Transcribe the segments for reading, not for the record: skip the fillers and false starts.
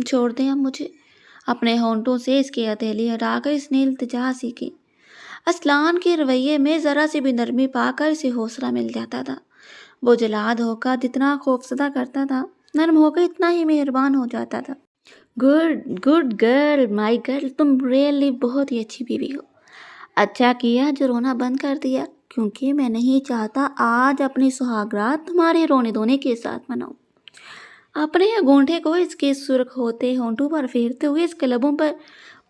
چھوڑ دیں اب مجھے۔ اپنے ہونٹوں سے اس کی ہتھیلی ہٹا کر اس نے التجا سی کی۔ اسلان کے رویے میں ذرا سی بھی نرمی پا کر اسے حوصلہ مل جاتا تھا۔ وہ جلاد ہو کر جتنا خوفزدہ کرتا تھا، نرم ہو کر اتنا ہی مہربان ہو جاتا تھا۔ گڈ گرل، مائی گرل، تم ریئلی بہت ہی اچھی بیوی ہو۔ اچھا کیا جو رونا بند کر دیا، کیونکہ میں نہیں چاہتا آج اپنی سہاگ رات تمہارے رونے دھونے کے ساتھ مناؤں۔ اپنے گونٹھے کو اس کے سرخ ہوتے ہونٹوں پر پھیرتے ہوئے اس کے لبوں پر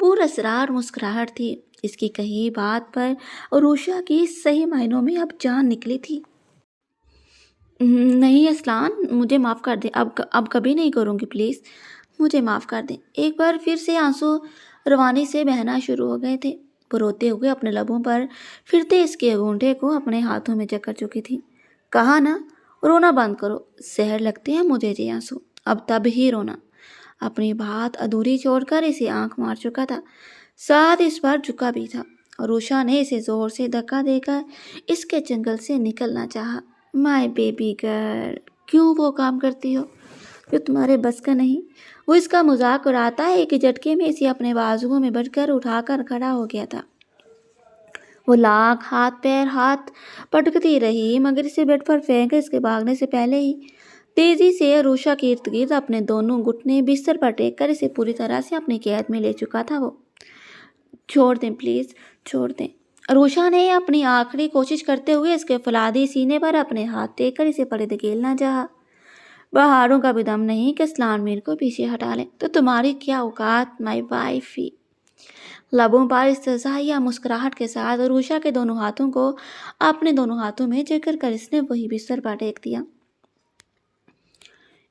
پور اسرار مسکراہٹ تھی۔ اس کی کہی بات پر عروشہ کی صحیح معنوں میں اب جان نکلی تھی۔ نہیں اسلان، مجھے معاف کر دیں، اب کبھی نہیں کروں گی، پلیز مجھے معاف کر دیں۔ ایک بار پھر سے آنسو روانی سے بہنا شروع ہو گئے تھے۔ وہ روتے ہوئے اپنے لبوں پر پھرتے اس کے گونٹھے کو اپنے ہاتھوں میں جکڑ چکی تھی۔ کہا نا رونا بند کرو، زہر لگتے ہیں مجھے یہ آنسو، اب تب ہی رونا۔ اپنی بات ادھوری چھوڑ کر اسے آنکھ مار چکا تھا، ساتھ اس پر جھکا بھی تھا۔ عروشہ نے اسے زور سے دھکا دے کر اس کے چنگل سے نکلنا چاہا۔ مائی بیبی گرل، کیوں وہ کام کرتی ہو جو تمہارے بس کا نہیں؟ وہ اس کا مذاق اڑاتا ہے کہ جھٹکے میں اسے اپنے بازوؤں میں بٹھ کر اٹھا کر کھڑا ہو گیا تھا۔ وہ لاکھ ہاتھ پٹکتی رہی، مگر اسے بیڈ پر پھینک اس کے بھاگنے سے پہلے ہی تیزی سے عروشہ کے ارد گرد اپنے دونوں گھٹنے بستر پر ٹیک کر اسے پوری طرح سے اپنی قید میں لے چکا تھا۔ وہ چھوڑ دیں پلیز، چھوڑ دیں۔ عروشہ نے اپنی آخری کوشش کرتے ہوئے اس کے فولادی سینے پر اپنے ہاتھ ٹیک کر اسے پلے دھکیلنا چاہا۔ بہاروں کا بھی دم نہیں کہ اسلان میر کو پیچھے ہٹا لیں، تو تمہاری کیا اوقات مائی وائف ہی۔ لبوں پر استحزائیہ مسکراہٹ کے ساتھ عروشہ کے دونوں ہاتھوں کو اپنے دونوں ہاتھوں میں جکڑ کر اس نے وہی بستر پر ٹیک دیا۔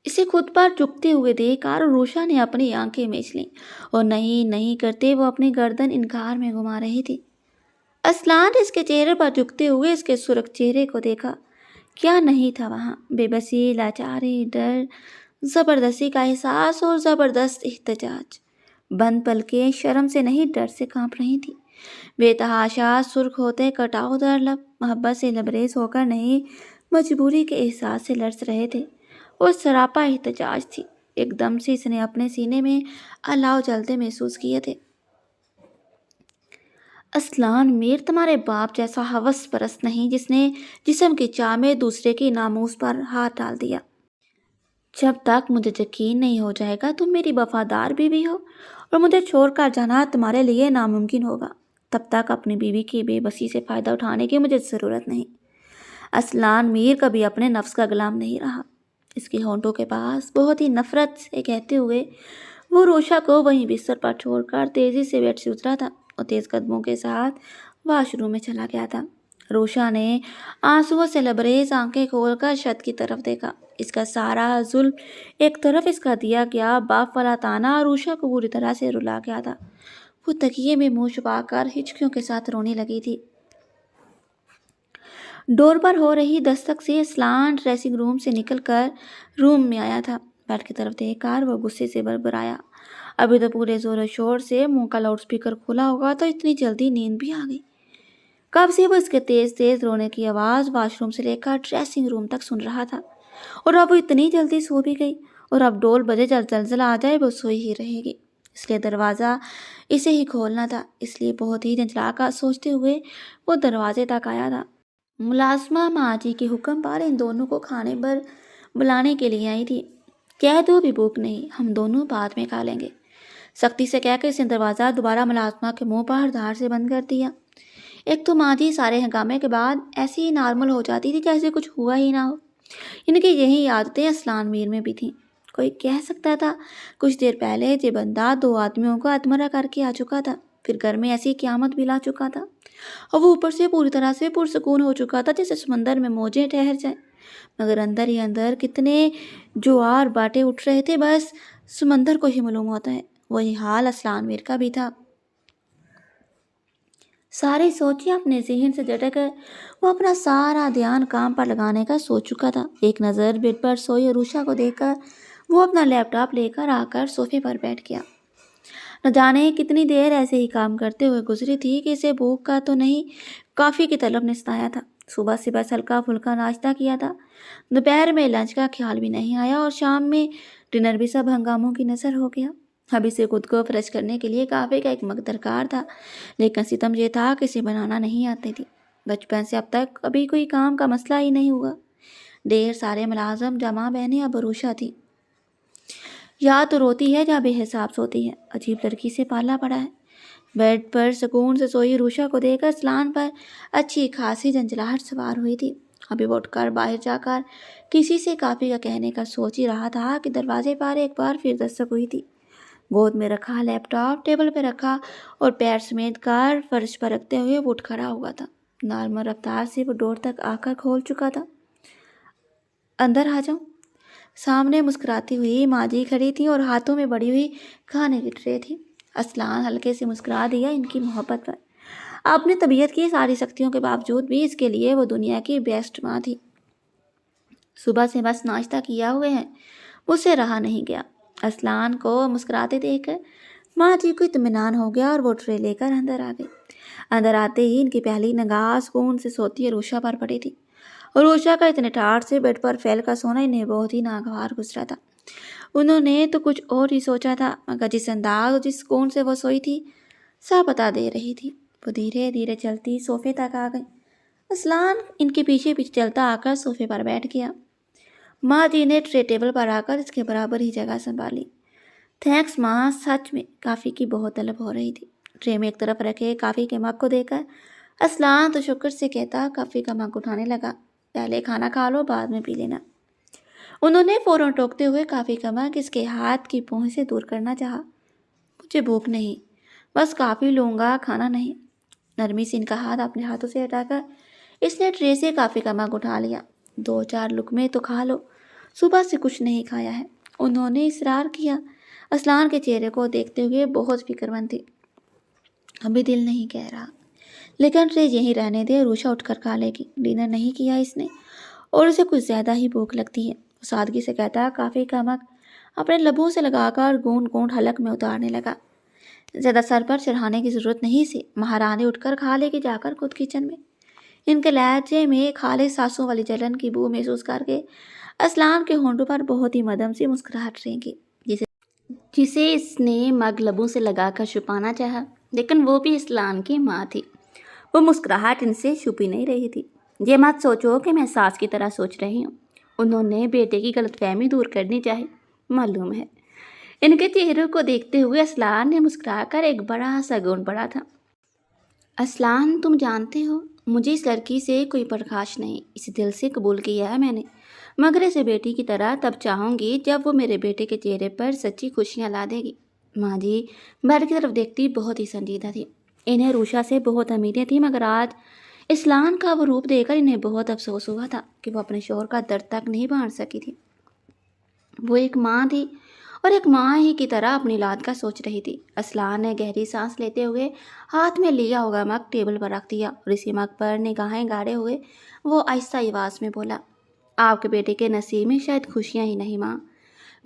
اسے خود پر جھکتے ہوئے دیکھ کر عروشہ نے اپنی آنکھیں میچ لیں اور نہیں کرتے وہ اپنی گردن انکار میں گھما رہی تھی۔ اسلان نے اس کے چہرے پر جھکتے ہوئے اس کے سرخ چہرے کو دیکھا۔ کیا نہیں تھا وہاں؟ بے بسی، لاچاری، ڈر، زبردستی کا احساس اور زبردست احتجاج۔ بند پلکیں شرم سے نہیں ڈر سے کانپ رہی تھی۔ بے تحاشا سرخ ہوتے کٹاؤ در لب محبت سے لبریز ہو کر نہیں، مجبوری کے احساس سے لرز رہے تھے اور سراپا احتجاج تھی۔ ایک دم سے اس نے اپنے سینے میں الاؤ جلتے محسوس کیے تھے۔ اسلان میر تمہارے باپ جیسا ہوس پرست نہیں جس نے جسم کی چاہ میں دوسرے کی ناموس پر ہاتھ ڈال دیا۔ جب تک مجھے یقین نہیں ہو جائے گا تم میری وفادار بیوی ہو اور مجھے چھوڑ کر جانا تمہارے لیے ناممکن ہوگا، تب تک اپنی بیوی کی بے بسی سے فائدہ اٹھانے کی مجھے ضرورت نہیں۔ اسلان میر کبھی اپنے نفس کا غلام نہیں رہا۔ اس کے ہونٹوں کے پاس بہت ہی نفرت سے کہتے ہوئے وہ عروشہ کو وہیں بستر پر چھوڑ کر تیزی سے بیڈ سے اترا تھا اور تیز قدموں کے ساتھ واش روم میں چلا گیا تھا۔ عروشہ نے آنسوؤں سے لبریز آنکھیں کھول کر چھت کی طرف دیکھا۔ اس کا سارا ظلم ایک طرف اس کا دیا گیا باپ والا تانا عروشہ کو پوری طرح سے رلا گیا تھا۔ وہ تکیے میں منہ چھپا کر ہچکیوں کے ساتھ رونے لگی تھی۔ ڈور پر ہو رہی دستک سے اسلان ڈریسنگ روم سے نکل کر روم میں آیا تھا۔ بیڈ کی طرف دیکھ کر وہ غصے سے بڑبڑایا۔ ابھی تو پورے زور و شور سے منہ کا لاؤڈ اسپیکر کھلا ہوگا تو اتنی جلدی نیند بھی آ گئی۔ کب سے وہ اس کے تیز رونے کی آواز واش روم سے لے کر ڈریسنگ روم تک سن رہا تھا، اور اب وہ اتنی جلدی سو بھی گئی، اور اب ڈول بجے جب زلزلہ آ جائے وہ سوئی ہی رہے گی، اس لیے دروازہ اسے ہی کھولنا تھا۔ اس لیے بہت ہی جنجلا کر سوچتے ہوئے وہ دروازے تک آیا تھا۔ ملازمہ ماں جی کے حکم پر ان دونوں کو کھانے پر بلانے کے لیے آئی تھی۔ کہہ دو بھی بھوک نہیں، ہم دونوں بعد میں کھا لیں گے، سختی سے کہہ کر اس نے دروازہ دوبارہ ملازمہ کے منہ پر دھار سے بند کر دیا۔ ایک تو ماں جی سارے ہنگامے کے بعد ایسی ہی نارمل ہو جاتی تھی جیسے کچھ ہوا ہی نہ ہو۔ ان کی یہی عادتیں اسلان میر میں بھی تھیں۔ کوئی کہہ سکتا تھا کچھ دیر پہلے یہ بندہ 2 آدمیوں کو اتمرہ کر کے آ چکا تھا، پھر گھر میں ایسی قیامت بھی لا چکا تھا، اور وہ اوپر سے پوری طرح سے پرسکون ہو چکا تھا جیسے سمندر میں موجیں ٹھہر جائیں، مگر اندر ہی اندر کتنے جوار باٹے اٹھ رہے تھے بس سمندر کو ہی معلوم ہوتا ہے۔ وہی حال اسلان میر کا بھی تھا۔ ساری سوچیں اپنے ذہن سے جھٹک کر وہ اپنا سارا دھیان کام پر لگانے کا سوچ چکا تھا۔ ایک نظر بیڈ پر سوئی عروشہ کو دیکھ کر وہ اپنا لیپ ٹاپ لے کر آ کر صوفے پر بیٹھ گیا۔ نہ جانے کتنی دیر ایسے ہی کام کرتے ہوئے گزری تھی کہ اسے بھوک کا تو نہیں کافی کی طلب نے ستایا تھا۔ صبح سے بس ہلکا پھلکا ناشتہ کیا تھا، دوپہر میں لنچ کا خیال بھی نہیں آیا، اور شام میں ڈنر بھی سب ہنگاموں کی نظر ہو گیا۔ ابھی سے خود کو فریش کرنے کے لیے کافی کا ایک مگ درکار تھا، لیکن ستم یہ تھا کہ اسے بنانا نہیں آتی تھی۔ بچپن سے اب تک کبھی کوئی کام کا مسئلہ ہی نہیں ہوا۔ ڈھیر سارے ملازم جمع بہنیں اب عروشہ تھی۔ یا تو روتی ہے یا بے حساب سوتی ہے، عجیب لڑکی سے پالا پڑا ہے۔ بیڈ پر سکون سے سوئی عروشہ کو دیکھ کر اسلان پر اچھی خاصی جھنجھلاہٹ سوار ہوئی تھی۔ ابھی وہ اٹھ کر باہر جا کر کسی سے کافی کا کہنے کا سوچ ہی رہا تھا کہ دروازے پر ایک بار پھر دستک ہوئی تھی۔ گود میں رکھا لیپ ٹاپ ٹیبل پہ رکھا اور پیر سمیت کر فرش پر رکھتے ہوئے وہ اٹھ کھڑا ہوا تھا۔ نارمل رفتار سے وہ ڈور تک آ کر کھول چکا تھا۔ اندر آ جاؤں۔ سامنے مسکراتی ہوئی ماں جی کھڑی تھی اور ہاتھوں میں بڑی ہوئی کھانے کی ٹرے تھی۔ اسلان ہلکے سے مسکرا دیا ان کی محبت پر۔ اپنی طبیعت کی ساری سختیوں کے باوجود بھی اس کے لیے وہ دنیا کی بیسٹ ماں تھی۔ صبح سے بس ناشتہ کیا ہوئے ہیں، مجھ سے رہا نہیں گیا۔ اسلان کو مسکراتے دیکھ کر ماں جی کو اطمینان ہو گیا اور وہ ٹرے لے کر اندر آ گئی۔ اندر آتے ہی ان کی پہلی نگاہ سکون سے سوتی عروشہ پر پڑی تھی۔ عروشہ کا اتنے ٹاٹ سے بیڈ پر پھیل کر سونا انہیں بہت ہی ناگوار گزرا تھا۔ انہوں نے تو کچھ اور ہی سوچا تھا، مگر جس انداز اور جس سکون سے وہ سوئی تھی سب بتا دے رہی تھی۔ وہ دھیرے دھیرے چلتی صوفے تک آ گئی۔ اسلان ان کے پیچھے پیچھے چلتا آ کر صوفے پر بیٹھ گیا۔ ماں جی نے ٹرے ٹیبل پر آ کر اس کے برابر ہی جگہ سنبھالی۔ تھینکس ماں، سچ میں کافی کی بہت طلب ہو رہی تھی۔ ٹرے میں ایک طرف رکھے کافی کے مگ کو دیکھ کر اسلان تو شکر سے کہتا کافی کا مگ اٹھانے لگا۔ پہلے کھانا کھا لو، بعد میں پی لینا۔ انہوں نے فوراً ٹوکتے ہوئے کافی کا مگ اس کے ہاتھ کی پہنچ سے دور کرنا چاہا۔ مجھے بھوک نہیں، بس کافی لوں گا، کھانا نہیں۔ نرمی سے ان کا ہاتھ اپنے ہاتھوں سے ہٹا کر اس نے ٹرے سے کافی کا مگ اٹھا لیا۔ 2-4 لقمے تو کھا لو، صبح سے کچھ نہیں کھایا ہے، انہوں نے اصرار کیا۔ اسلان کے چہرے کو دیکھتے ہوئے بہت فکر مند تھی۔ ابھی دل نہیں کہہ رہا، لیکن ٹرے یہیں رہنے دے، عروشہ اٹھ کر کھا لے گی۔ ڈنر نہیں کیا اس نے اور اسے کچھ زیادہ ہی بھوک لگتی ہے۔ وہ سادگی سے کہتا کافی کا مگ اپنے لبوں سے لگا کر گونڈ گونڈ حلق میں اتارنے لگا۔ زیادہ سر پر چڑھانے کی ضرورت نہیں سی، مہارانی اٹھ کر کھا لے گی جا کر خود کچن میں۔ ان کے لہجے میں خالص سانسوں والی جلن کی بو محسوس کر کے اسلان کے ہونٹوں پر بہت ہی مدھم سی مسکراہٹ رینگی، جسے اس نے مگ لبوں سے لگا کر چھپانا چاہا، لیکن وہ بھی اسلان کی ماں تھی۔ وہ مسکراہٹ ان سے چھپی نہیں رہی تھی۔ یہ مت سوچو کہ میں ساس کی طرح سوچ رہی ہوں، انہوں نے بیٹے کی غلط فہمی دور کرنی چاہی، معلوم ہے۔ ان کے چہروں کو دیکھتے ہوئے اسلان نے مسکرا کر ایک بڑا سا گون پڑا تھا۔ اسلان، تم جانتے ہو مجھے اس لڑکی سے کوئی پرخاش نہیں، اسے دل سے قبول کیا ہے میں نے، مگر اسے بیٹی کی طرح تب چاہوں گی جب وہ میرے بیٹے کے چہرے پر سچی خوشیاں لا دے گی۔ ماں جی بیڈ کی طرف دیکھتی بہت ہی سنجیدہ تھی۔ انہیں عروشہ سے بہت امیدیں تھیں، مگر آج اسلان کا وہ روپ دیکھ کر انہیں بہت افسوس ہوا تھا کہ وہ اپنے شوہر کا درد تک نہیں بانٹ سکی تھی۔ وہ ایک ماں تھی اور ایک ماں ہی کی طرح اپنی اولاد کا سوچ رہی تھی۔ اسلان نے گہری سانس لیتے ہوئے ہاتھ میں لیا ہوا مگ ٹیبل پر رکھ دیا اور اسی مگ پر نگاہیں گاڑے ہوئے وہ آہستہ آواز میں بولا، آپ کے بیٹے کے نصیب میں شاید خوشیاں ہی نہیں ماں۔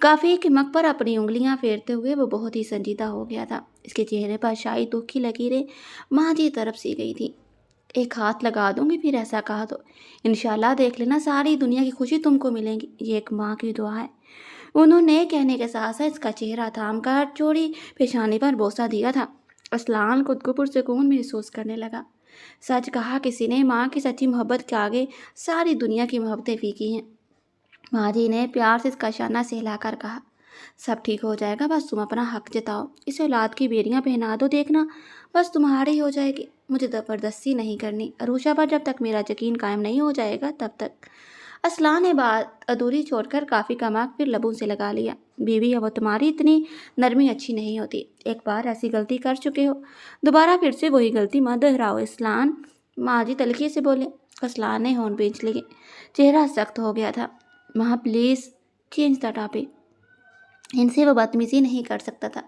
کافی کے مگ پر اپنی انگلیاں پھیرتے ہوئے وہ بہت ہی سنجیدہ ہو گیا تھا۔ اس کے چہرے پر شاید دکھ کی لکیریں ماں جی طرف سی گئی تھی۔ ایک ہاتھ لگا دوں گی، پھر ایسا کہا تو انشاءاللہ دیکھ لینا ساری دنیا کی خوشی تم کو ملیں گی، یہ ایک ماں کی دعا ہے۔ انہوں نے کہنے کے ساتھ ساتھ اس کا چہرہ تھام کر چوڑی پیشانی پر بوسہ دیا تھا۔ اسلان خود کو پرسکون محسوس کرنے لگا۔ سچ کہا کسی نے ماں کی سچی محبت کے آگے ساری دنیا کی محبتیں پھیکی ہیں۔ ماں جی نے پیار سے اس کا شانہ سہلا کر کہا، سب ٹھیک ہو جائے گا، بس تم اپنا حق جتاؤ، اسے اولاد کی بیڑیاں پہنا دو، دیکھنا بس تمہاری ہو جائے گی، مجھے زبردستی نہیں کرنی، عروشہ پر جب تک میرا یقین قائم نہیں ہو جائے گا تب تک۔ اسلان نے بات ادھوری چھوڑ کر کافی کا مگ پھر لبوں سے لگا لیا۔ بیوی اب تمہاری اتنی نرمی اچھی نہیں ہوتی، ایک بار ایسی غلطی کر چکے ہو، دوبارہ پھر سے وہی غلطی مت دہراؤ اسلان، ماں جی تلخی سے بولے۔ اسلان نے ہونٹ بھینچ لیے، چہرہ سخت ہو گیا تھا۔ ماں پلیز چینج دا ٹاپک، ان سے وہ بدتمیزی نہیں کر سکتا تھا،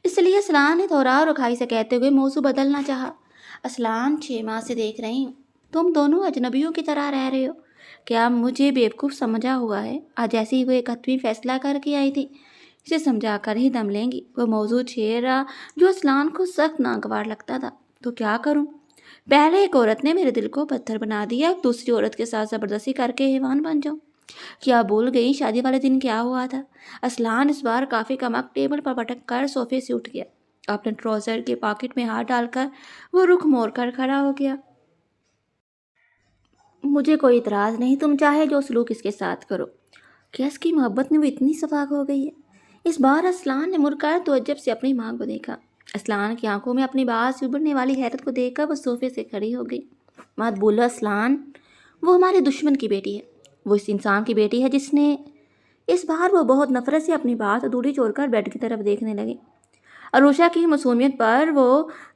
اس لیے اسلان نے تھوڑا اور رکھائی سے کہتے ہوئے موضوع بدلنا چاہا۔ اسلان 6 ماہ سے دیکھ رہی ہوں تم دونوں اجنبیوں کی طرح رہ رہے ہو، کیا مجھے بیوقوف سمجھا ہوا ہے؟ آج جیسے ہی وہ ایک حتمی فیصلہ کر کے آئی تھی، اسے سمجھا کر ہی دم لیں گی۔ وہ موضوع چھیڑا جو اسلان کو سخت ناگوار لگتا تھا۔ تو کیا کروں؟ پہلے ایک عورت نے میرے دل کو پتھر بنا دیا، دوسری عورت کے ساتھ زبردستی کر کے حیوان بن جاؤں؟ کیا بھول گئی شادی والے دن کیا ہوا تھا؟ اسلان اس بار کافی کمک ٹیبل پر پٹک کر صوفے سے اٹھ گیا۔ اپنے ٹراؤزر کے پاکٹ میں ہاتھ ڈال کر وہ رخ موڑ کر کھڑا ہو گیا۔ مجھے کوئی اعتراض نہیں، تم چاہے جو سلوک اس کے ساتھ کرو۔ کیا اس کی محبت میں وہ اتنی شفاف ہو گئی ہے؟ اس بار اسلان نے مڑ کر تعجب سے اپنی ماں کو دیکھا۔ اسلان کی آنکھوں میں اپنی بات سے ابھرنے والی حیرت کو دیکھ کر وہ صوفے سے کھڑی ہو گئی۔ مت بولو اسلان، وہ ہمارے دشمن کی بیٹی ہے، وہ اس انسان کی بیٹی ہے جس نے… اس بار وہ بہت نفرت سے اپنی بات ادھوری چھوڑ کر بیڈ کی طرف دیکھنے لگے۔ عروشہ کی معصومیت پر وہ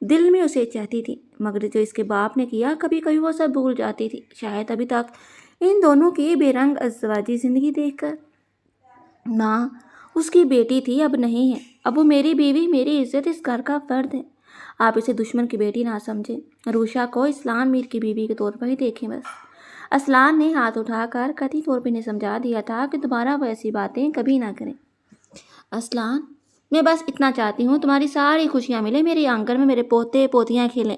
دل میں اسے چاہتی تھی، مگر جو اس کے باپ نے کیا کبھی کبھی وہ سب بھول جاتی تھی، شاید ابھی تک ان دونوں کی بے رنگ ازدواجی زندگی دیکھ کر۔ ماں اس کی بیٹی تھی، اب نہیں ہے۔ اب وہ میری بیوی، میری عزت، اس گھر کا فرد ہے۔ آپ اسے دشمن کی بیٹی نہ سمجھیں، عروشہ کو اسلان میر کی بیوی کے طور پر ہی دیکھیں بس۔ اسلان نے ہاتھ اٹھا کر قطعی طور پر انہیں سمجھا دیا تھا کہ دوبارہ وہ ایسی باتیں کبھی نہ کریں۔ اسلان، میں بس اتنا چاہتی ہوں تمہاری ساری خوشیاں ملیں، میرے آنگن میں میرے پوتے پوتیاں کھیلیں۔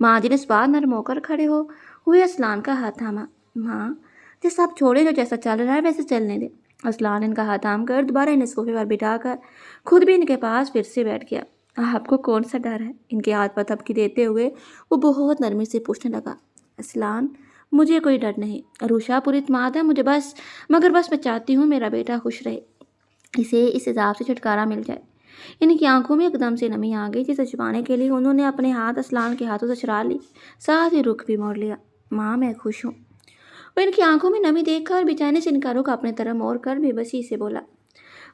ماں جی نے اس بار نرم ہو کر کھڑے ہوئے اسلان کا ہاتھ تھاما۔ ماں جو سب چھوڑے، جو جیسا چل رہا ہے ویسے چلنے دے۔ اسلان ان کا ہاتھ تھام کر دوبارہ انہیں صوفے پر بٹھا کر خود بھی ان کے پاس پھر سے بیٹھ گیا۔ آپ کو کون سا ڈر ہے؟ ان کے ہاتھ پر تھپکی دیتے ہوئے وہ بہت نرمی سے پوچھنے لگا۔ اسلان، مجھے کوئی ڈر نہیں، عروشہ پوری اعتماد ہے مجھے، مگر میں چاہتی ہوں میرا بیٹا خوش رہے، اسے اس عذاب سے چھٹکارا مل جائے۔ ان کی آنکھوں میں ایک دم سے نمی آ گئی، جسے چھپانے کے لیے انہوں نے اپنے ہاتھ اسلان کے ہاتھوں سے چھڑا لی، ساتھ ہی رخ بھی موڑ لیا۔ ماں، میں خوش ہوں۔ وہ ان کی آنکھوں میں نمی دیکھ کر بےچینی سے ان کا رخ اپنے طرف موڑ کر بے بسی سے بولا۔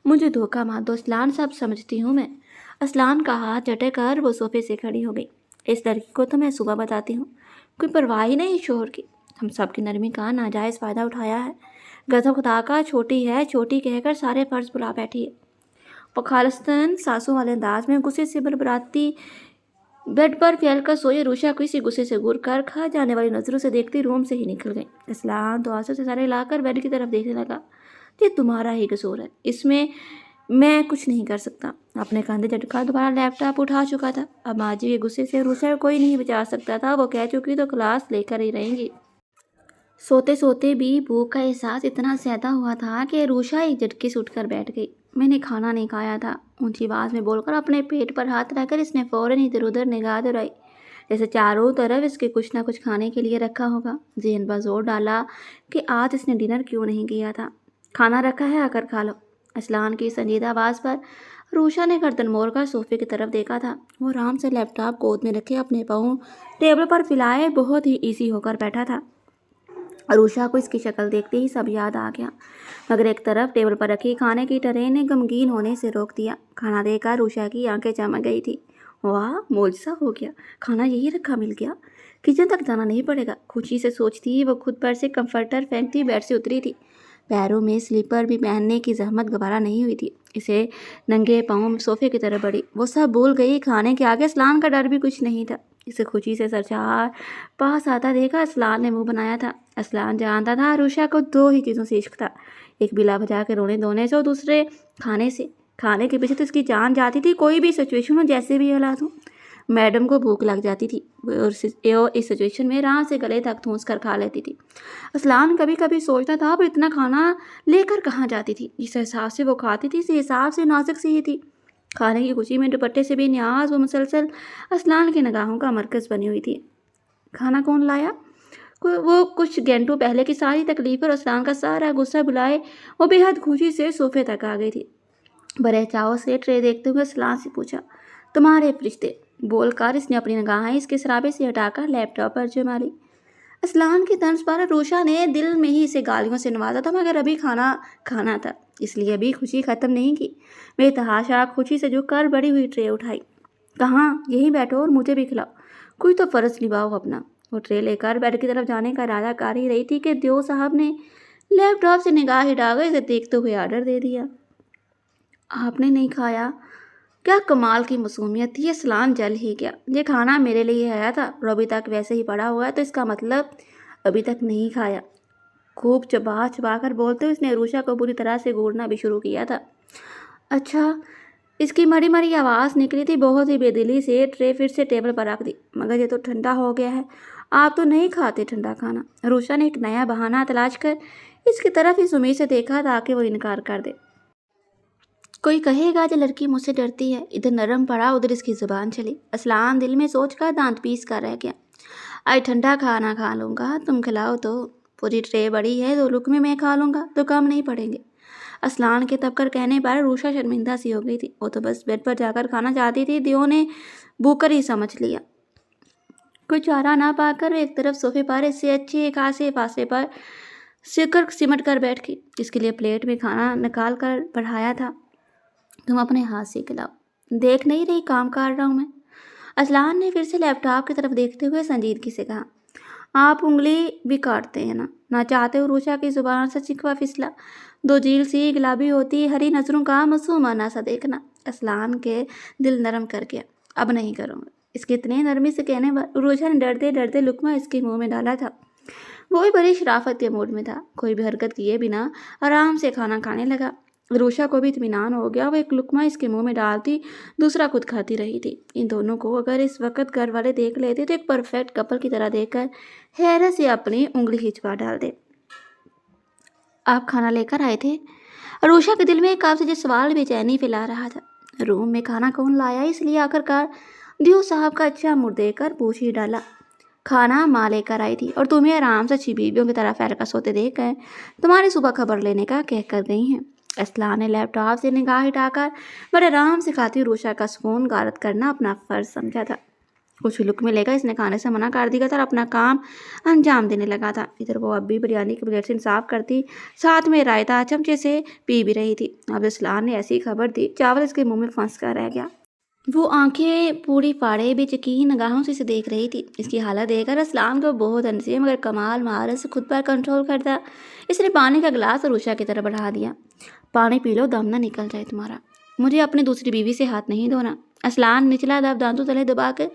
مجھے دھوکہ مت دو اسلان، سب سمجھتی ہوں میں۔ اسلان کا ہاتھ جھٹک کر وہ صوفے سے کھڑی ہو گئی۔ اس لڑکی کو تو میں صبح بتاتی ہوں، کوئی پرواہ ہی نہیں شوہر کی، ہم سب کی نرمی کا ناجائز فائدہ اٹھایا ہے۔ غضب خدا کا، چھوٹی ہے چھوٹی کہہ کر سارے فرض بلا بیٹھی ہے۔ وہ خالصتاً ساسوں والے انداز میں غصے سے بھربھراتی بیڈ پر پھیل کر سوئی عروشہ کو اسی غصے سے گور کر کھا جانے والی نظروں سے دیکھتی روم سے ہی نکل گئی۔ اسلان تو آنسوں سے سارے لا کر بیڈ کی طرف دیکھنے لگا۔ یہ تمہارا ہی قصور ہے، اس میں کچھ نہیں کر سکتا۔ اپنے کندھے جھٹکا دوبارہ لیپ ٹاپ اٹھا چکا تھا۔ اب ماں جی کے غصے سے عروشہ کو کوئی نہیں بچا سکتا تھا، وہ کہہ چکی تو کلاس لے کر ہی رہیں گی۔ سوتے سوتے بھی بھوک کا احساس اتنا زیادہ ہوا تھا کہ عروشہ ایک جھٹکے سے اٹھ کر بیٹھ گئی۔ میں نے کھانا نہیں کھایا تھا، اونچی آواز میں بول کر اپنے پیٹ پر ہاتھ رکھ کر اس نے فوراً ادھر ادھر نگاہ دوڑائی، جیسے چاروں طرف اس کے کچھ نہ کچھ کھانے کے لیے رکھا ہوگا۔ ذہن پر زور ڈالا کہ آج اس نے ڈنر کیوں نہیں کیا تھا۔ کھانا رکھا ہے، آ کر کھا لو۔ اسلان کی سنجیدہ آواز پر عروشہ نے گردن موڑ کر صوفے کی طرف دیکھا تھا۔ وہ آرام سے لیپ ٹاپ گود میں رکھے اپنے پاؤں ٹیبل پر پھیلائے بہت ہی ایزی ہو کر بیٹھا تھا۔ عروشہ کو اس کی شکل دیکھتے ہی سب یاد آ گیا، مگر ایک طرف ٹیبل پر رکھی کھانے کی ٹرے نے غمگین ہونے سے روک دیا۔ کھانا دے کر عروشہ کی آنکھیں چمک گئی تھی۔ واہ، معجزہ ہو گیا، کھانا یہی رکھا مل گیا، کچن تک جانا نہیں پڑے گا، خوشی سے سوچتی وہ خود پر سے کمفرٹر پھینکتی بیڈ سے اتری تھی۔ پیروں میں سلیپر بھی پہننے کی زحمت گوارا نہیں ہوئی تھی، اسے ننگے پاؤں صوفے کی طرف بڑھی۔ وہ سب بھول گئی، کھانے کے آگے اسلان کا ڈر بھی کچھ نہیں تھا۔ اسے خوشی سے سرچار پاس آتا دیکھا اسلان نے منہ بنایا تھا۔ اسلان جانتا تھا عروشہ کو دو ہی چیزوں سے عشق تھا، ایک بلا وجہ کے رونے دھونے سے اور دوسرے کھانے سے۔ کھانے کے پیچھے تو اس کی جان جاتی تھی، کوئی بھی سچویشن ہو، جیسے بھی حالات ہوں۔ میڈم کو بھوک لگ جاتی تھی اور اس سچویشن میں راہ سے گلے تک ٹھونس کر کھا لیتی تھی۔ اسلان کبھی کبھی سوچتا تھا وہ اتنا کھانا لے کر کہاں جاتی تھی، جس حساب سے وہ کھاتی تھی، اس حساب سے نازک سی ہی تھی۔ کھانے کی خوشی میں دوپٹے سے بے نیاز وہ مسلسل اسلان کی نگاہوں کا مرکز بنی ہوئی تھی۔ کھانا کون لایا؟ وہ کچھ گھنٹوں پہلے کی ساری تکلیف اور اسلان کا سارا غصہ بلائے وہ بے حد خوشی سے صوفے تک آ گئی تھی۔ بڑے چاؤ سے ٹرے دیکھتے ہوئے اسلان سے پوچھا، تمہارے فرشتے؟ بول کر اس نے اپنی نگاہیں اس کے سرابے سے ہٹا کر لیپ ٹاپ پر جما لی۔ اسلان کی طرز پر عروشہ نے دل میں ہی اسے گالیوں سے نوازا تھا، مگر ابھی کھانا تھا، اس لیے ابھی خوشی ختم نہیں کی۔ بے تحاشا خوشی سے جھک کر بڑی ہوئی ٹرے اٹھائی۔ کہاں؟ یہیں بیٹھو اور مجھے بھی کھلاؤ، کوئی تو فرض نبھاؤ اپنا۔ وہ ٹرے لے کر بیڈ کی طرف جانے کا ارادہ کر ہی رہی تھی کہ دیو صاحب نے لیپ ٹاپ سے نگاہ ہٹا کر اسے دیکھتے ہوئے آرڈر دے دیا۔ آپ نے نہیں کھایا؟ کیا کمال کی معصومیت تھی! اسلان جل ہی گیا۔ یہ کھانا میرے لیے آیا تھا اور ابھی تک ویسے ہی پڑا ہوا ہے، تو اس کا مطلب ابھی تک نہیں کھایا۔ خوب چبا چبا کر بولتے ہوئے اس نے عروشہ کو بری طرح سے گھورنا بھی شروع کیا تھا۔ اچھا، اس کی مری مری آواز نکلی تھی بہت ہی بے دلی سے۔ ٹرے پھر سے ٹیبل پر رکھ دی۔ مگر یہ تو ٹھنڈا ہو گیا ہے، آپ تو نہیں کھاتے ٹھنڈا کھانا۔ عروشہ نے ایک نیا بہانہ تلاش کر اس کی طرف اس امید سے دیکھا تاکہ وہ انکار کر دے۔ کوئی کہے گا جو لڑکی مجھ سے ڈرتی ہے۔ ادھر نرم پڑا ادھر اس کی زبان چلی۔ اسلان دل میں سوچ کر دانت پیس کر رہ گیا۔ آج ٹھنڈا کھانا کھا لوں گا، تم کھلاؤ تو۔ پوری ٹرے بڑی ہے، 2 لقمے میں کھا لوں گا تو کم نہیں پڑیں گے۔ اسلان کے تب کر کہنے پر روشا شرمندہ سی ہو گئی تھی۔ وہ تو بس بیڈ پر جا کر کھانا چاہتی تھی۔ دیو نے بوکر ہی سمجھ لیا۔ کوئی چارہ نہ پا کر وہ ایک طرف صوفے پر اس سے اچھے خاصے فاصلے پر سمٹ کر بیٹھ گئی۔ اس کے لیے پلیٹ میں کھانا نکال کر بڑھایا تھا۔ تم اپنے ہاتھ سے کھلاؤ، دیکھ نہیں رہی کام کر رہا ہوں میں؟ اسلان نے پھر سے لیپ ٹاپ کی طرف دیکھتے ہوئے سنجیدگی سے کہا۔ آپ انگلی بھی کاٹتے ہیں نا؟ نہ چاہتے ہو روشا کی زبان سے چکوا پھسلا۔ 2 جیل سی گلابی ہوتی ہری نظروں کا معصومانہ سا دیکھنا۔ اسلان کے دل نرم کر گیا۔ اب نہیں کروں گا۔ اس کے اتنے نرمی سے کہنے پر روشا نے ڈرتے ڈرتے لقمہ اس کے منہ میں ڈالا تھا۔ وہ بھی بڑی شرافت کے موڈ میں تھا۔ کوئی بھی حرکت کیے بنا آرام سے کھانا کھانے لگا۔ روشا کو بھی اطمینان ہو گیا۔ وہ ایک لقمہ اس کے منہ میں ڈالتی، دوسرا خود کھاتی رہی تھی۔ ان دونوں کو اگر اس وقت گھر والے دیکھ لیتے تو ایک پرفیکٹ کپل کی طرح دیکھ کر حیرت سے اپنی انگلی کھچوا ڈال دے۔ آپ کھانا لے کر آئے تھے؟ روشا کے دل میں ایک آپ سے جو سوال بے چینی پھیلا رہا تھا۔ روم میں کھانا کون لایا؟ اس لیے آخر کار دیو صاحب کا اچھا موڈ دیکھ کر پوچھ ہی ڈالا۔ کھانا ماں لے کر آئی تھی اور تمہیں آرام سے اچھی بیویوں کی طرح فیرکس ہوتے دیکھ کر تمہاری صبح خبر لینے کا کہہ کر گئی ہیں۔ اسلان نے لیپ ٹاپ سے نگاہ ہٹا کر بڑے آرام سے کھاتی روشا کا سکون غارت کرنا اپنا فرض سمجھا تھا۔ کچھ لقمے لے کر اس نے کھانے سے منع کر دیا تھا اور اپنا کام انجام دینے لگا تھا۔ ادھر وہ اب بھی بریانی کی پلیٹ سے انصاف کرتی، ساتھ میں رائتا چمچے سے پی بھی رہی تھی۔ اب اسلان نے ایسی خبر دی، چاول اس کے منہ میں پھنس کر رہ گیا۔ وہ آنکھیں پوری پاڑے بے یقین نگاہوں سے اسے دیکھ رہی تھی۔ اس کی حالت دیکھ کر اسلان کو بہت ہنسی مگر کمال مہارت سے خود پر کنٹرول کرتا اس نے پانی کا گلاس روشا کی طرف بڑھا دیا۔ پانی پی لو، دم نہ نکل جائے تمہارا۔ مجھے اپنی دوسری بیوی سے ہاتھ نہیں دھونا۔ اسلان نچلا دانتوں تلے دبا کر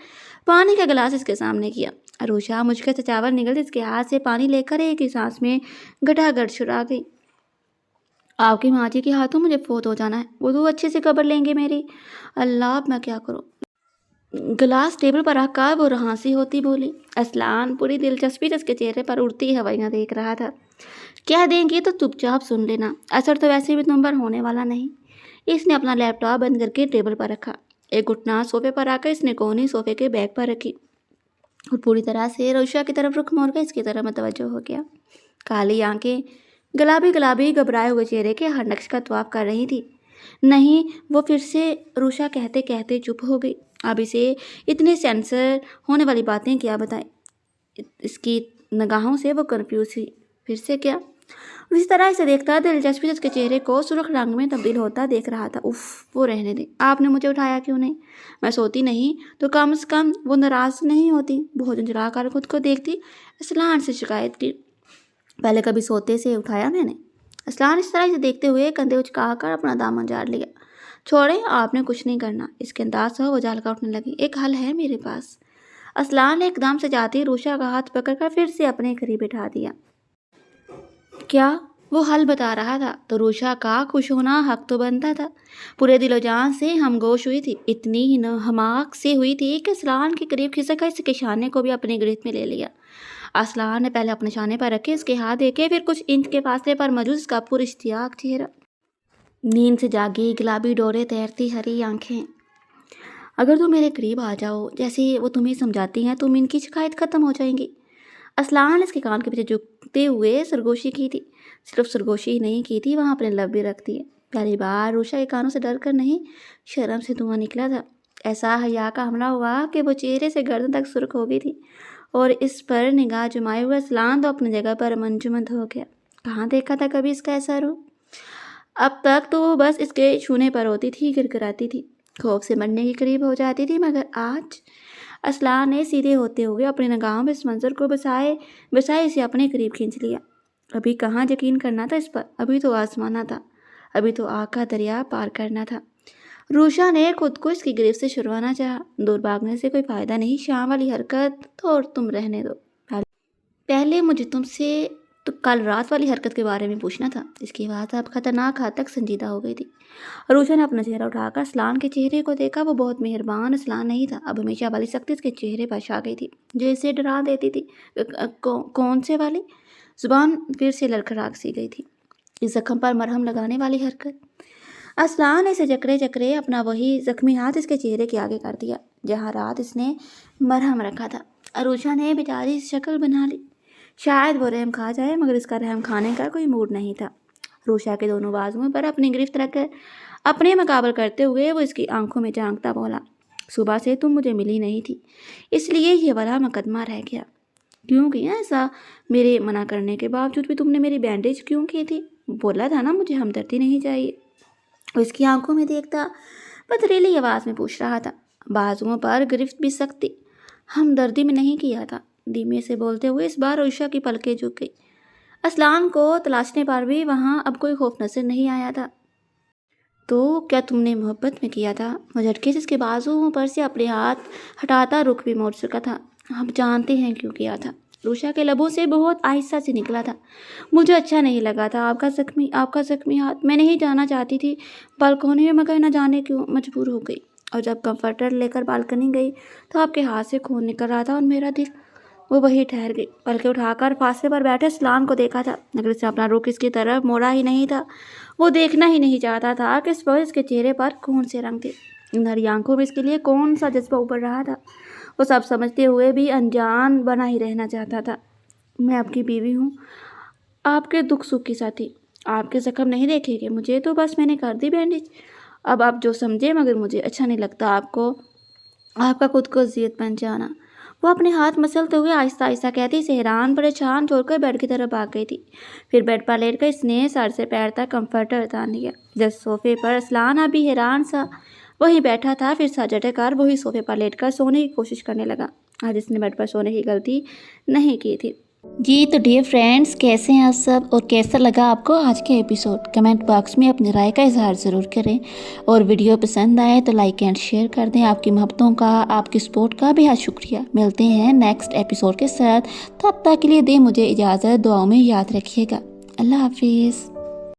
پانی کا گلاس اس کے سامنے کیا۔ روشا مشکل سے چاول نگلتے اس کے ہاتھ سے پانی لے کر ایک ہی سانس میں گٹا گٹ چھڑا گئی۔ آپ کی ماں جی کے ہاتھوں مجھے فوت ہو جانا ہے، وہ تو اچھے سے قبر لیں گے میری۔ اللہ، اب میں کیا کروں؟ گلاس ٹیبل پر رکھ کر وہ رہانسی ہوتی بولی۔ اسلان پوری دلچسپی سے اس کے چہرے پر اڑتی ہوائیاں دیکھ رہا تھا۔ کہہ دیں گے تو چپ چاپ سن لینا، اثر تو ویسے بھی تم پر ہونے والا نہیں۔ اس نے اپنا لیپ ٹاپ بند کر کے ٹیبل پر رکھا۔ ایک گھٹنا صوفے پر آ کر اس نے کونی صوفے کے بیگ پر رکھی اور پوری طرح سے روشا کی طرف رخ موڑ کر اس کی طرف متوجہ ہو گیا۔ کالی آنکھیں گلابی گھبرائے ہوئے چہرے کے ہر نقش کا طواف کر رہی تھی۔ نہیں، وہ پھر سے روشا کہتے کہتے چپ ہو گئی۔ اب اسے اتنے سینسر ہونے والی باتیں کیا بتائیں؟ اس کی نگاہوں سے وہ کنفیوز ہوئی۔ پھر سے کیا؟ اسی طرح اسے دیکھتا دلچسپی سے اس کے چہرے کو سرخ رنگ میں تبدیل ہوتا دیکھ رہا تھا۔ اف، وہ رہنے دیں، آپ نے مجھے اٹھایا کیوں نہیں؟ میں سوتی نہیں تو کم از کم وہ ناراض نہیں ہوتی۔ بہت جھنجھلا کر خود کو دیکھتی اسلان سے شکایت کی، پہلے کبھی سوتے سے اٹھایا میں نے؟ اسلان اس طرح اسے دیکھتے ہوئے کندھے اچکا کر اپنا دامن جھاڑ لیا۔ چھوڑیں، آپ نے کچھ نہیں کرنا۔ اس کے انداز سے وہ جھال کر اٹھنے لگی۔ ایک حل ہے میرے پاس۔ اسلان نے ایک دم سے جاتی روشا کا ہاتھ پکڑ کر پھر سے اپنے قریب بٹھا دیا۔ کیا؟ وہ حل بتا رہا تھا تو روشا کا خوش ہونا حق تو بنتا تھا۔ پورے دل و جان سے ہم گوش ہوئی تھی، اتنی ہی حماق سے ہوئی تھی کہ اسلان کے قریب کھسک کر اس کے شانے کو بھی اپنے گرفت میں لے لیا۔ اسلان نے پہلے اپنے شانے پر رکھے اس کے ہاتھ دیکھے، پھر کچھ انچ کے فاصلے پر موجود اس کا پراشتیاق چہرہ، نیند سے جاگی گلابی ڈورے تیرتی ہری آنکھیں۔ اگر تم میرے قریب آ جاؤ جیسے وہ تمہیں سمجھاتی ہیں، تم ان کی شکایت ختم ہو جائیں گی۔ اسلان نے اس کے کان کے پیچھے جھکتے ہوئے سرگوشی کی تھی۔ صرف سرگوشی ہی نہیں کی تھی، وہاں اپنے لب بھی رکھ دیے۔ پہلی بار روشا کے کانوں سے ڈر کر نہیں، شرم سے دھواں نکلا تھا۔ ایسا حیا کا حملہ ہوا کہ وہ چہرے سے گردن تک سرخ ہو گئی تھی اور اس پر نگاہ جمائے ہوئے اسلان تو اپنی جگہ پر منجمد ہو گیا۔ کہاں دیکھا تھا کبھی اس کا ایسا روح؟ اب تک تو وہ بس اس کے چھونے پر ہوتی تھی، گرگراتی تھی، خوف سے مرنے کے قریب ہو جاتی تھی، مگر آج اسلان نے سیدھے ہوتے ہوئے اپنی نگاہوں میں اس منظر کو بسائے اسے اپنے قریب کھینچ لیا۔ ابھی کہاں یقین کرنا تھا اس پر؟ ابھی تو آزمانا تھا، ابھی تو آگ کا دریا پار کرنا تھا۔ روشا نے خود کو اس کی گرفت سے چھڑوانا چاہا۔ دور بھاگنے سے کوئی فائدہ نہیں، شام والی حرکت تو تم رہنے دو۔ پہلے مجھے تم سے تو کل رات والی حرکت کے بارے میں پوچھنا تھا۔ اس کی بات اب خطرناک حد تک سنجیدہ ہو گئی تھی۔ روشا نے اپنا چہرہ اٹھا کر اسلان کے چہرے کو دیکھا۔ وہ بہت مہربان اسلان نہیں تھا، اب ہمیشہ والی سختی اس کے چہرے پر چھا گئی تھی جو اسے ڈرا دیتی تھی۔ کون سے والی؟ زبان پھر سے لڑکھڑا سی گئی تھی۔ اس زخم پر مرہم لگانے والی حرکت۔ اسلان نے اسے جکڑے جکڑے اپنا وہی زخمی ہاتھ اس کے چہرے کے آگے کر دیا جہاں رات اس نے مرہم رکھا تھا۔ عروشہ نے بیچاری شکل بنا لی، شاید وہ رحم کھا جائے، مگر اس کا رحم کھانے کا کوئی موڈ نہیں تھا۔ عروشہ کے دونوں بازوؤں پر اپنی گرفت رکھ کر اپنے مقابل کرتے ہوئے وہ اس کی آنکھوں میں جھانکتا بولا، صبح سے تم مجھے ملی نہیں تھی، اس لیے یہ والا مقدمہ رہ گیا۔ کیوں کیا ایسا؟ میرے منع کرنے کے باوجود بھی تم نے میری بینڈیج کیوں کی تھی؟ بولا تھا نا مجھے ہمدردی نہیں چاہیے۔ وہ اس کی آنکھوں میں دیکھتا پتھریلی آواز میں پوچھ رہا تھا، بازوؤں پر گرفت بھی سختی ہمدردی میں نہیں کیا تھا۔ دھیمے سے بولتے ہوئے اس بار عروشہ کی پلکیں جھک گئی۔ اسلان کو تلاشنے پر بھی وہاں اب کوئی خوف نظر نہیں آیا تھا۔ تو کیا تم نے محبت میں کیا تھا؟ وہ جھٹکے سے اس کے بازوؤں پر سے اپنے ہاتھ ہٹاتا رخ بھی موڑ چکا تھا۔ ہم جانتے ہیں کیوں کیا تھا، عروشہ کے لبوں سے بہت آہستہ سے نکلا تھا۔ مجھے اچھا نہیں لگا تھا آپ کا زخمی ہاتھ، میں نہیں جانا چاہتی تھی بالکونی میں، مگر نہ جانے کیوں مجبور ہو گئی، اور جب کمفرٹر لے کر بالکنی گئی تو آپ کے ہاتھ سے خون نکل رہا تھا اور میرا دل۔ وہ وہی ٹھہر گئی، پلکیں اٹھا کر فاصلے پر بیٹھے اسلان کو دیکھا تھا، مگر اس نے اپنا رخ اس کی طرف موڑا ہی نہیں تھا۔ وہ دیکھنا ہی نہیں چاہتا تھا کہ اس وقت اس کے چہرے پر کون سے رنگ تھے، ان ہری آنکھوں میں اس کے لیے کون سا جذبہ ابھر رہا تھا۔ وہ سب سمجھتے ہوئے بھی انجان بنا ہی رہنا چاہتا تھا۔ میں آپ کی بیوی ہوں، آپ کے دکھ سکھ کی ساتھی، آپ کے زخم نہیں دیکھے گے مجھے تو بس میں نے کر دی بینڈیج، اب آپ جو سمجھے، مگر مجھے اچھا نہیں لگتا آپ کا خود کو اذیت بن جانا۔ وہ اپنے ہاتھ مسلتے ہوئے آہستہ آہستہ کہتی اسے حیران پریشان چھوڑ کر بیڈ کی طرف بھاگ گئی تھی۔ پھر بیڈ پر لیٹ کر اس نے سر سے پیر تک کمفرٹر اتار لیا۔ جب صوفے پر اسلان ابھی حیران سا وہیں بیٹھا تھا، پھر سر جھٹک کر وہی صوفے پر لیٹ کر سونے کی کوشش کرنے لگا۔ آج اس نے بیڈ پر سونے کی غلطی نہیں کی تھی۔ جی تو ڈیئر فرینڈس، کیسے ہیں آپ سب اور کیسا لگا آپ کو آج کے ایپیسوڈ؟ کمنٹ باکس میں اپنی رائے کا اظہار ضرور کریں، اور ویڈیو پسند آئے تو لائک اینڈ شیئر کر دیں۔ آپ کی محبتوں کا، آپ کی سپورٹ کا بہت شکریہ۔ ملتے ہیں نیکسٹ ایپیسوڈ کے ساتھ، تب تک کے لیے دیں مجھے اجازت، دعاؤں میں یاد رکھیے گا۔ اللہ حافظ۔